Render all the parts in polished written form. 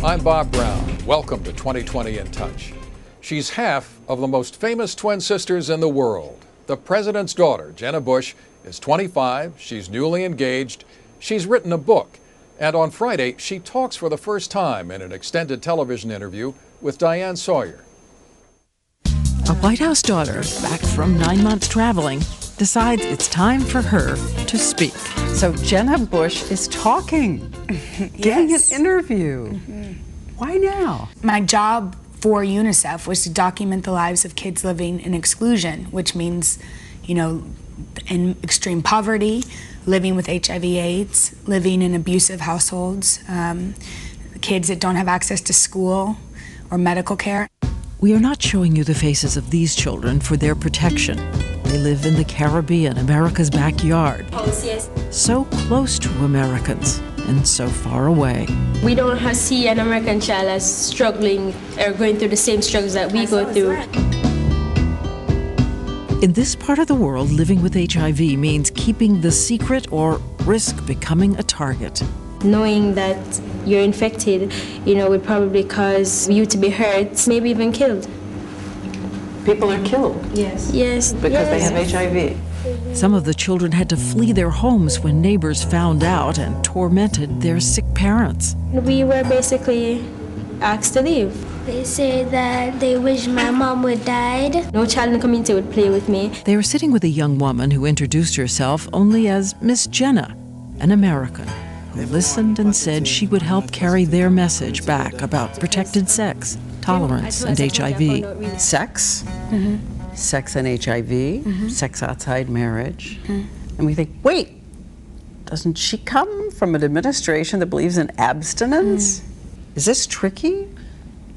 I'm Bob Brown. Welcome to 2020 in Touch. She's half of the most famous twin sisters in the world. The president's daughter, Jenna Bush, is 25. She's newly engaged. She's written a book. And on Friday, she talks for the first time in an extended television interview with Diane Sawyer. A White House daughter, back from 9 months traveling, decides it's time for her to speak. So Jenna Bush is talking, doing an interview. Why now? My job for UNICEF was to document the lives of kids living in exclusion, which means, in extreme poverty, living with HIV/AIDS, living in abusive households, kids that don't have access to school or medical care. We are not showing you the faces of these children for their protection. They live in the Caribbean, America's backyard. So close to Americans and so far away. We don't see an American child as struggling or going through the same struggles that we go through. In this part of the world, living with HIV means keeping the secret or risk becoming a target. Knowing that you're infected, would probably cause you to be hurt, maybe even killed. People are killed. Yes. Because they have HIV. Some of the children had to flee their homes when neighbors found out and tormented their sick parents. We were basically asked to leave. They say that they wish my mom would died. No child in the community would play with me. They were sitting with a young woman who introduced herself only as Miss Jenna, an American, who listened and said she would help carry their message back about protected sex, tolerance, and HIV. Sex? Sex and HIV, sex outside marriage. And we think, wait, doesn't she come from an administration that believes in abstinence? Is this tricky?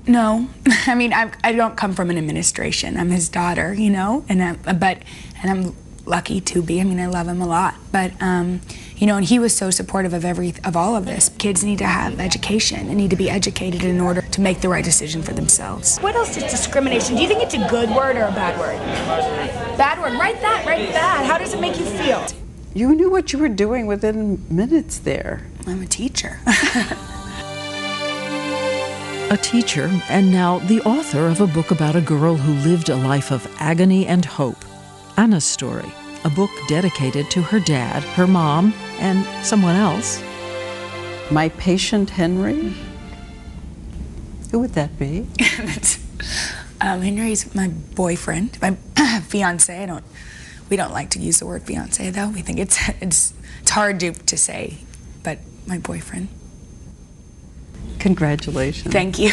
No, I don't come from an administration. I'm his daughter, and I'm lucky to be. I love him a lot, but and he was so supportive of all of this. Kids need to have education and need to be educated in order to make the right decision for themselves. What else is discrimination? Do you think it's a good word or a bad word? Bad word. Write bad. How does it make you feel? You knew what you were doing within minutes there. I'm a teacher. A teacher, and now the author of a book about a girl who lived a life of agony and hope. Anna's story, a book dedicated to her dad, her mom, and someone else. My patient Henry? Who would that be? Henry's my boyfriend, my fiance. We don't like to use the word fiance though. We think it's hard to say, but my boyfriend. Congratulations. Thank you.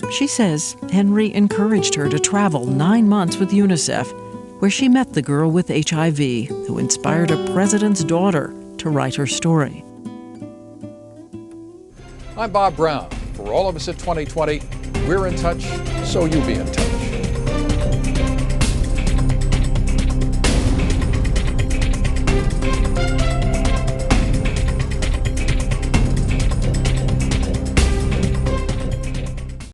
She says Henry encouraged her to travel 9 months with UNICEF, where she met the girl with HIV who inspired a president's daughter to write her story. I'm Bob Brown. For all of us at 2020, we're in touch, so you be in touch.